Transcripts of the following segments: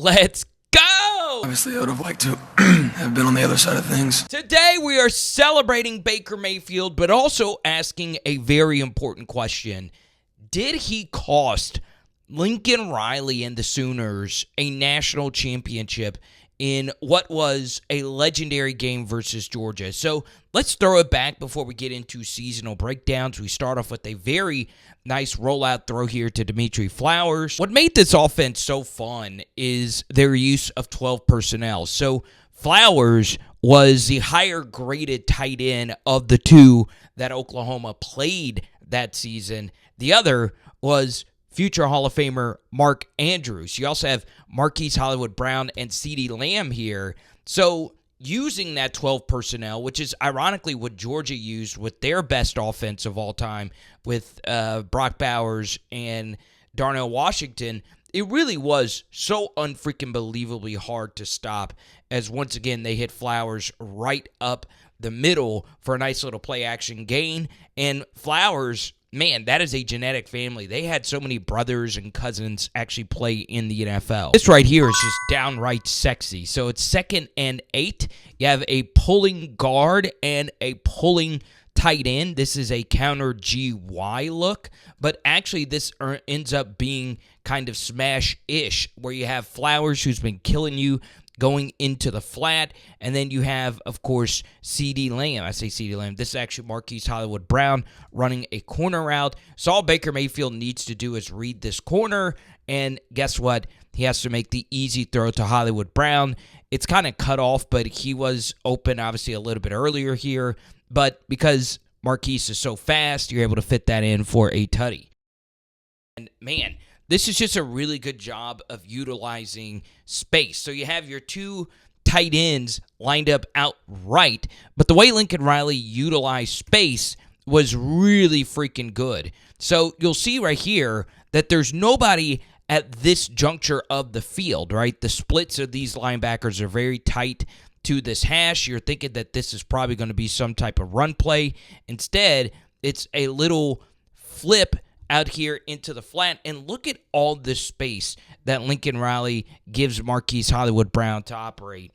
Let's go! Obviously, I would have liked to have been on the other side of things. Today, we are celebrating Baker Mayfield, but also asking a very important question. Did he cost Lincoln Riley and the Sooners a national championship in what was a legendary game versus Georgia? So let's throw it back before we get into seasonal breakdowns. We start off with a very nice rollout throw here to Dimitri Flowers. What made this offense so fun is their use of 12 personnel. So Flowers was the higher graded tight end of the two that Oklahoma played that season. The other was future Hall of Famer Mark Andrews. You also have Marquise Hollywood Brown and CeeDee Lamb here. So using that 12 personnel, which is ironically what Georgia used with their best offense of all time with Brock Bowers and Darnell Washington, it really was so unfreaking believably hard to stop, as once again they hit Flowers right up the middle for a nice little play action gain. And Flowers, man, that is a genetic family. They had so many brothers and cousins actually play in the NFL. This right here is just downright sexy. So it's 2nd and 8. You have a pulling guard and a pulling tight end. This is a counter GY look, but actually this ends up being kind of smash-ish, where you have Flowers, who's been killing you, going into the flat, and then you have, of course, CeeDee Lamb. I say CeeDee Lamb. This is actually Marquise Hollywood Brown running a corner route. So all Baker Mayfield needs to do is read this corner, and guess what? He has to make the easy throw to Hollywood Brown. It's kind of cut off, but he was open, obviously, a little bit earlier here. But because Marquise is so fast, you're able to fit that in for a tutty. And, man, this is just a really good job of utilizing space. So you have your two tight ends lined up out right, but the way Lincoln Riley utilized space was really freaking good. So you'll see right here that there's nobody at this juncture of the field, right? The splits of these linebackers are very tight to this hash. You're thinking that this is probably going to be some type of run play. Instead, it's a little flip out here into the flat, and look at all this space that Lincoln Riley gives Marquise Hollywood Brown to operate.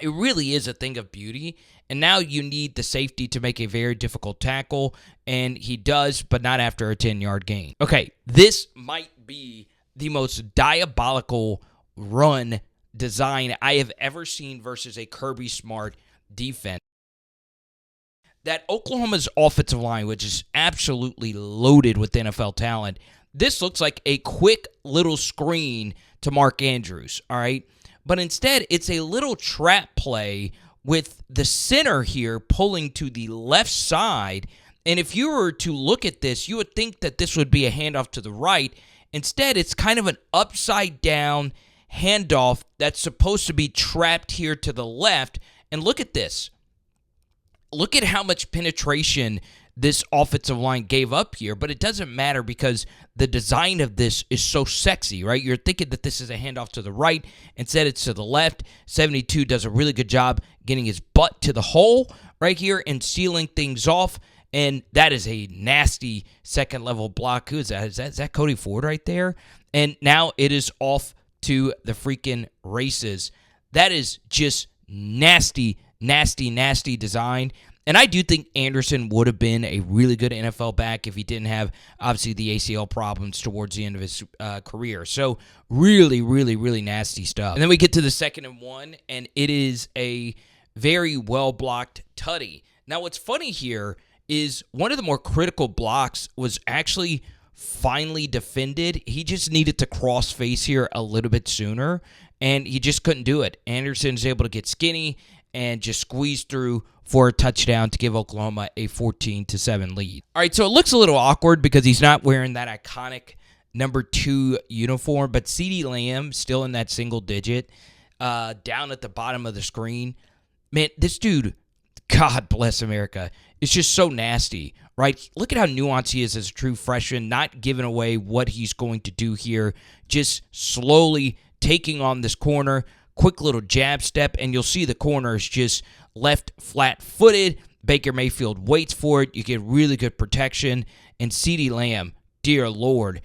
It really is a thing of beauty, and now you need the safety to make a very difficult tackle, and he does, but not after a 10-yard gain. Okay, this might be the most diabolical run design I have ever seen versus a Kirby Smart defense. That Oklahoma's offensive line, which is absolutely loaded with NFL talent, this looks like a quick little screen to Mark Andrews, all right? But instead, it's a little trap play with the center here pulling to the left side. And if you were to look at this, you would think that this would be a handoff to the right. Instead, it's kind of an upside-down handoff that's supposed to be trapped here to the left. And look at this. Look at how much penetration this offensive line gave up here, but it doesn't matter because the design of this is so sexy, right? You're thinking that this is a handoff to the right. Instead, it's to the left. 72 does a really good job getting his butt to the hole right here and sealing things off, and that is a nasty second-level block. Who is that? Is that Cody Ford right there? And now it is off to the freaking races. That is just nasty, nasty, nasty design. And I do think Anderson would have been a really good NFL back if he didn't have, obviously, the ACL problems towards the end of his career. So really, really, really nasty stuff. And then we get to the 2nd and 1, and it is a very well-blocked tutty. Now, what's funny here is one of the more critical blocks was actually finally defended. He just needed to cross face here a little bit sooner, and he just couldn't do it. Anderson's able to get skinny and just squeeze through for a touchdown to give Oklahoma a 14-7 lead. All right, so it looks a little awkward because he's not wearing that iconic number 2 uniform, but CeeDee Lamb still in that single digit down at the bottom of the screen. Man, this dude, God bless America, is just so nasty, right? Look at how nuanced he is as a true freshman, not giving away what he's going to do here, just slowly taking on this corner, quick little jab step, and you'll see the corner is just left flat-footed. Baker Mayfield waits for it. You get really good protection. And CeeDee Lamb, dear Lord,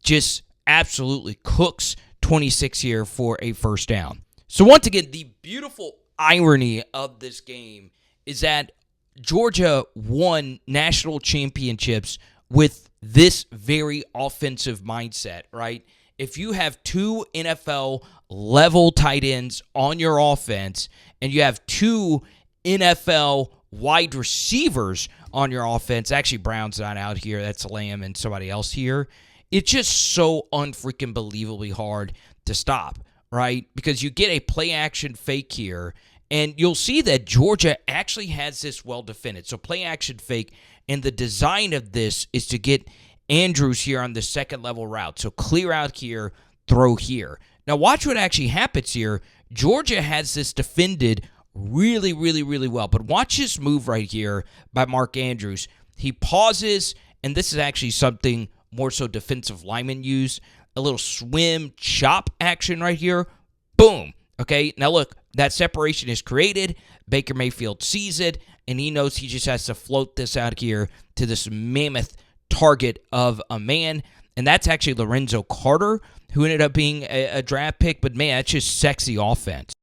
just absolutely cooks 26 here for a first down. So once again, the beautiful irony of this game is that Georgia won national championships with this very offensive mindset, right? If you have two NFL level tight ends on your offense and you have two NFL wide receivers on your offense, actually Brown's not out here, that's Lamb and somebody else here, it's just so unfreaking believably hard to stop, right? Because you get a play action fake here, and you'll see that Georgia actually has this well defended. So play action fake, and the design of this is to get Andrews here on the second level route. So clear out here, throw here. Now watch what actually happens here. Georgia has this defended really, really, really well. But watch this move right here by Mark Andrews. He pauses, and this is actually something more so defensive linemen use. A little swim chop action right here. Boom. Okay, now look, that separation is created. Baker Mayfield sees it, and he knows he just has to float this out here to this mammoth target of a man. And that's actually Lorenzo Carter, who ended up being a draft pick. But, man, that's just sexy offense.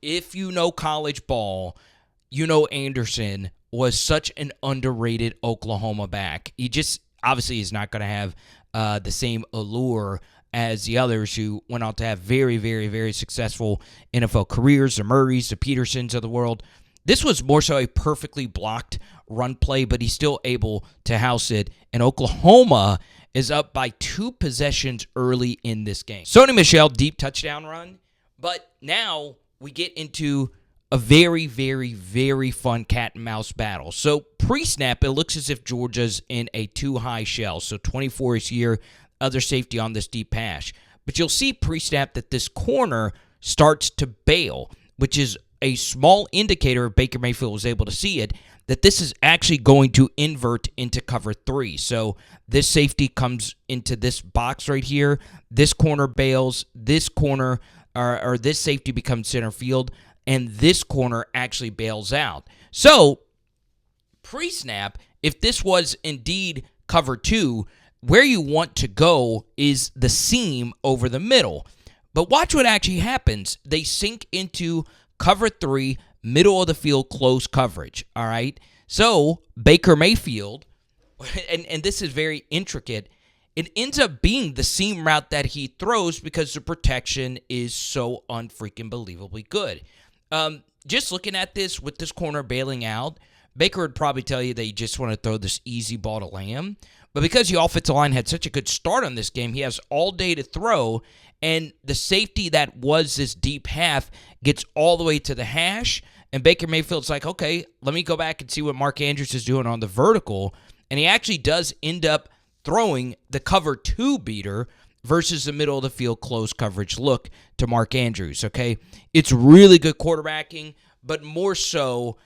If you know college ball, you know Anderson was such an underrated Oklahoma back. He just obviously is not going to have the same allure as the others who went on to have very, very, very successful NFL careers, the Murrays, the Petersons of the world. This was more so a perfectly blocked run play, but he's still able to house it. And Oklahoma is up by 2 possessions early in this game. Sony Michel, deep touchdown run. But now we get into a very, very, very fun cat and mouse battle. So pre-snap, it looks as if Georgia's in a too-high shell. So 24 is here, other safety on this deep pass. But you'll see pre-snap that this corner starts to bail, which is a small indicator, if Baker Mayfield was able to see it, that this is actually going to invert into cover 3. So this safety comes into this box right here. This corner bails. This corner, or this safety becomes center field. And this corner actually bails out. So, pre-snap, if this was indeed cover 2, where you want to go is the seam over the middle. But watch what actually happens. They sink into cover 3, middle of the field, close coverage. All right? So, Baker Mayfield, and this is very intricate, it ends up being the seam route that he throws because the protection is so unfreaking believably good. Just looking at this with this corner bailing out, Baker would probably tell you they just want to throw this easy ball to Lamb. But because the offensive line had such a good start on this game, he has all day to throw, and the safety that was this deep half gets all the way to the hash, and Baker Mayfield's like, okay, let me go back and see what Mark Andrews is doing on the vertical, and he actually does end up throwing the cover 2 beater versus the middle of the field close coverage look to Mark Andrews, okay? It's really good quarterbacking, but more so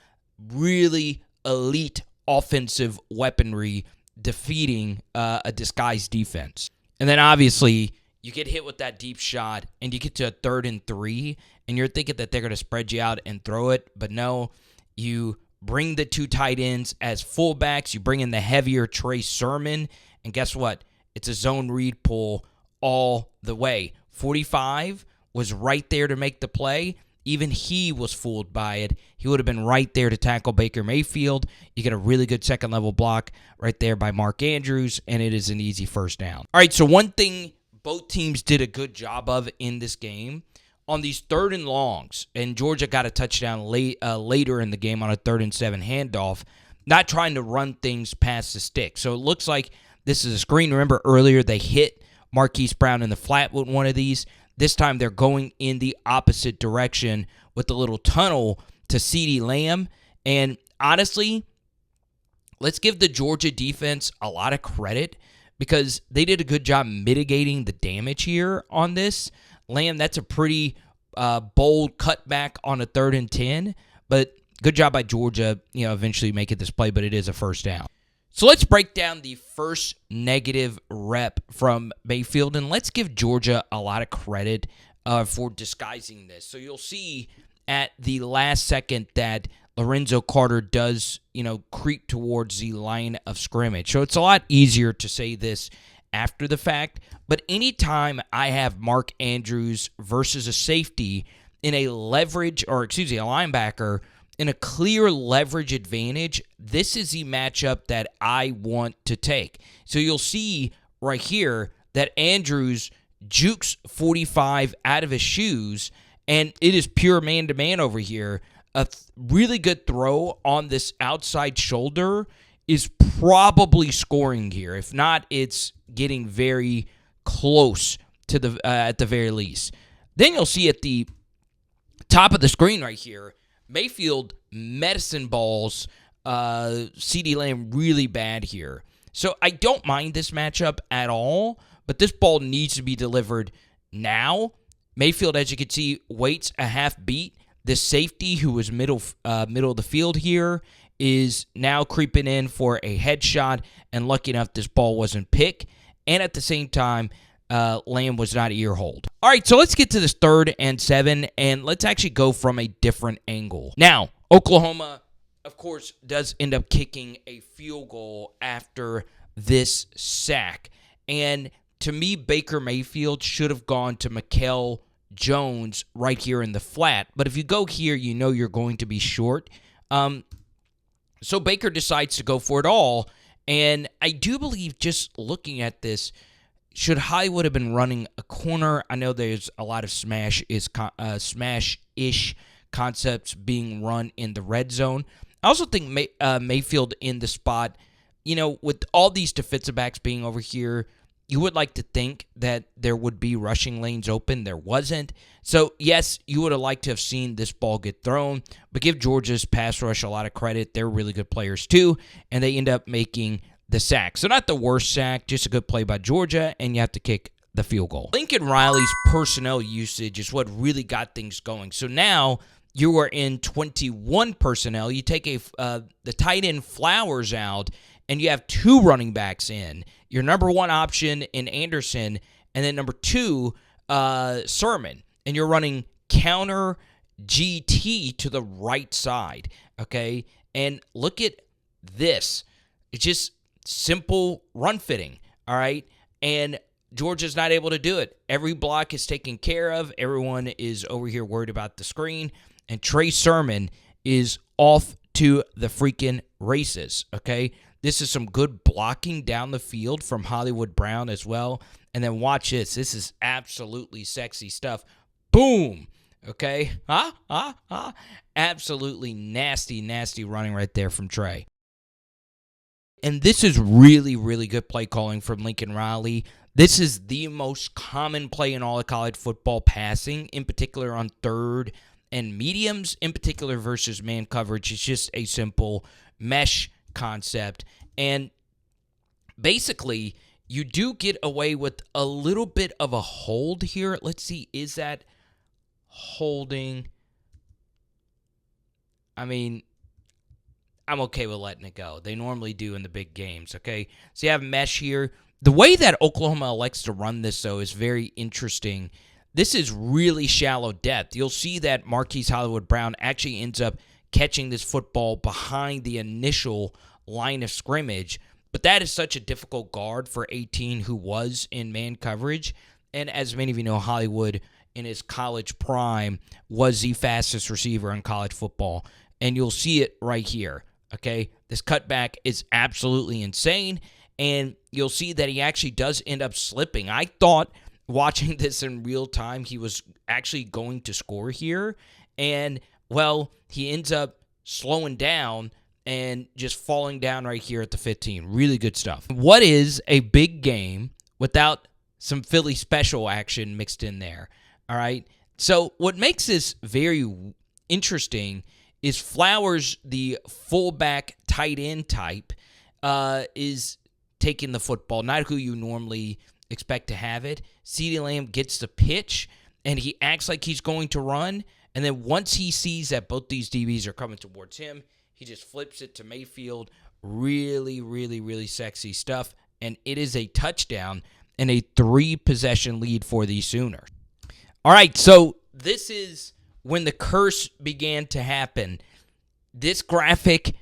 really elite offensive weaponry defeating a disguised defense. And then obviously you get hit with that deep shot and you get to a 3rd and 3 and you're thinking that they're going to spread you out and throw it, but no, you bring the 2 tight ends as fullbacks, you bring in the heavier Trey Sermon, and guess what? It's a zone read pull all the way. 45 was right there to make the play. Even he was fooled by it. He would have been right there to tackle Baker Mayfield. You get a really good second-level block right there by Mark Andrews, and it is an easy first down. All right, so one thing both teams did a good job of in this game, on these 3rd and longs, and Georgia got a touchdown later in the game on a 3rd and 7 handoff, not trying to run things past the stick. So it looks like this is a screen. Remember earlier they hit Marquise Brown in the flat with one of these. This time they're going in the opposite direction with the little tunnel to CeeDee Lamb. And honestly, let's give the Georgia defense a lot of credit because they did a good job mitigating the damage here on this. Lamb, that's a pretty bold cutback on a 3rd and 10. But good job by Georgia, eventually making this play, but it is a first down. So let's break down the first negative rep from Mayfield, and let's give Georgia a lot of credit for disguising this. So you'll see at the last second that Lorenzo Carter does, creep towards the line of scrimmage. So it's a lot easier to say this after the fact. But anytime I have Mark Andrews versus a safety in a linebacker in a clear leverage advantage, this is the matchup that I want to take. So you'll see right here that Andrews jukes 45 out of his shoes, and it is pure man-to-man over here. A really good throw on this outside shoulder is probably scoring here. If not, it's getting very close to the at the very least. Then you'll see at the top of the screen right here, Mayfield medicine balls CeeDee Lamb really bad here. So I don't mind this matchup at all, but this ball needs to be delivered now. Mayfield, as you can see, waits a half beat. The safety, who was middle of the field here, is now creeping in for a headshot, and lucky enough this ball wasn't picked. And at the same time, Lamb was not ear-holed. All right, so let's get to this 3rd and 7, and let's actually go from a different angle. Now, Oklahoma, of course, does end up kicking a field goal after this sack. And to me, Baker Mayfield should have gone to Mikael Jones right here in the flat. But if you go here, you know you're going to be short. So Baker decides to go for it all. And I do believe, just looking at this, should Hollywood have been running a corner? I know there's a lot of smash-ish concepts being run in the red zone. I also think Mayfield in the spot, with all these defensive backs being over here, you would like to think that there would be rushing lanes open. There wasn't. So, yes, you would have liked to have seen this ball get thrown, but give Georgia's pass rush a lot of credit. They're really good players too, and they end up making the sack. So not the worst sack, just a good play by Georgia, and you have to kick the field goal. Lincoln Riley's personnel usage is what really got things going. So now you are in 21 personnel. You take the tight end Flowers out, and you have 2 running backs in. Your number 1 option in Anderson, and then number 2, Sermon. And you're running counter GT to the right side, okay? And look at this. It's just simple run fitting, all right? And Georgia's not able to do it. Every block is taken care of. Everyone is over here worried about the screen. And Trey Sermon is off to the freaking races, okay? This is some good blocking down the field from Hollywood Brown as well. And then watch this. This is absolutely sexy stuff. Boom. Okay? Absolutely nasty, nasty running right there from Trey. And this is really, really good play calling from Lincoln Riley. This is the most common play in all of college football, passing, in particular on 3rd and mediums, in particular versus man coverage. It's just a simple mesh concept. And basically, you do get away with a little bit of a hold here. Let's see, is that holding? I mean, I'm okay with letting it go. They normally do in the big games, okay? So you have mesh here. The way that Oklahoma elects to run this, though, is very interesting. This is really shallow depth. You'll see that Marquise Hollywood Brown actually ends up catching this football behind the initial line of scrimmage. But that is such a difficult guard for 18 who was in man coverage. And as many of you know, Hollywood in his college prime was the fastest receiver in college football. And you'll see it right here. Okay, this cutback is absolutely insane, and you'll see that he actually does end up slipping. I thought, watching this in real time, he was actually going to score here, and, well, he ends up slowing down and just falling down right here at the 15. Really good stuff. What is a big game without some Philly special action mixed in there? All right, so what makes this very interesting is Flowers, the fullback tight end type, is taking the football, not who you normally expect to have it. CeeDee Lamb gets the pitch, and he acts like he's going to run, and then once he sees that both these DBs are coming towards him, he just flips it to Mayfield. Really, really, really sexy stuff, and it is a touchdown and a 3-possession lead for the Sooners. All right, so this is when the curse began to happen. This graphic,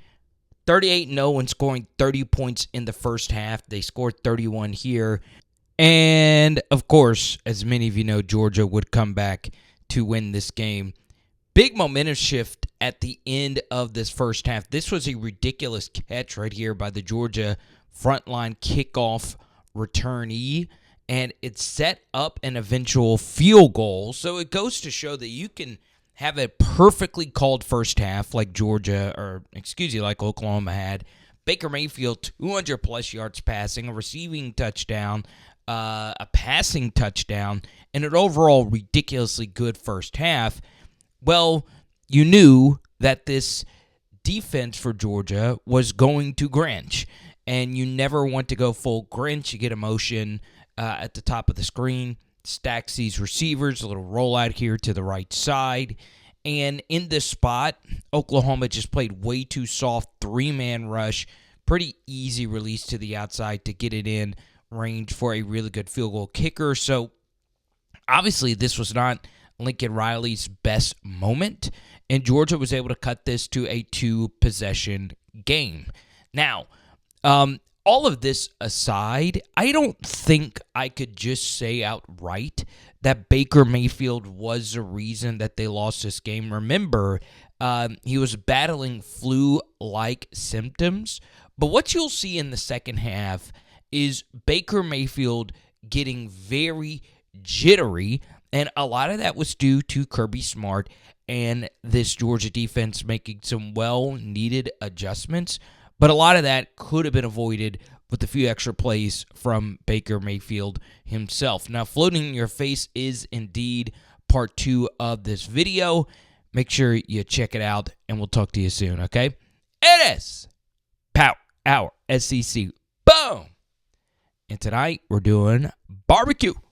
38-0 and scoring 30 points in the first half. They scored 31 here. And, of course, as many of you know, Georgia would come back to win this game. Big momentum shift at the end of this first half. This was a ridiculous catch right here by the Georgia frontline kickoff returnee, and it set up an eventual field goal. So it goes to show that you can have a perfectly called first half like like Oklahoma had. Baker Mayfield, 200-plus yards passing, a receiving touchdown, a passing touchdown, and an overall ridiculously good first half. Well, you knew that this defense for Georgia was going to Grinch, and you never want to go full Grinch. You get a motion at the top of the screen, stacks these receivers, a little rollout here to the right side, and in this spot, Oklahoma just played way too soft, three-man rush, pretty easy release to the outside to get it in range for a really good field goal kicker. So, obviously, this was not Lincoln Riley's best moment, and Georgia was able to cut this to a two-possession game. Now, all of this aside, I don't think I could just say outright that Baker Mayfield was the reason that they lost this game. Remember, he was battling flu-like symptoms, but what you'll see in the second half is Baker Mayfield getting very jittery, and a lot of that was due to Kirby Smart and this Georgia defense making some well-needed adjustments. But a lot of that could have been avoided with a few extra plays from Baker Mayfield himself. Now, floating in your face is indeed part 2 of this video. Make sure you check it out, and we'll talk to you soon, okay? It is Power Hour SEC. Boom! And tonight, we're doing barbecue.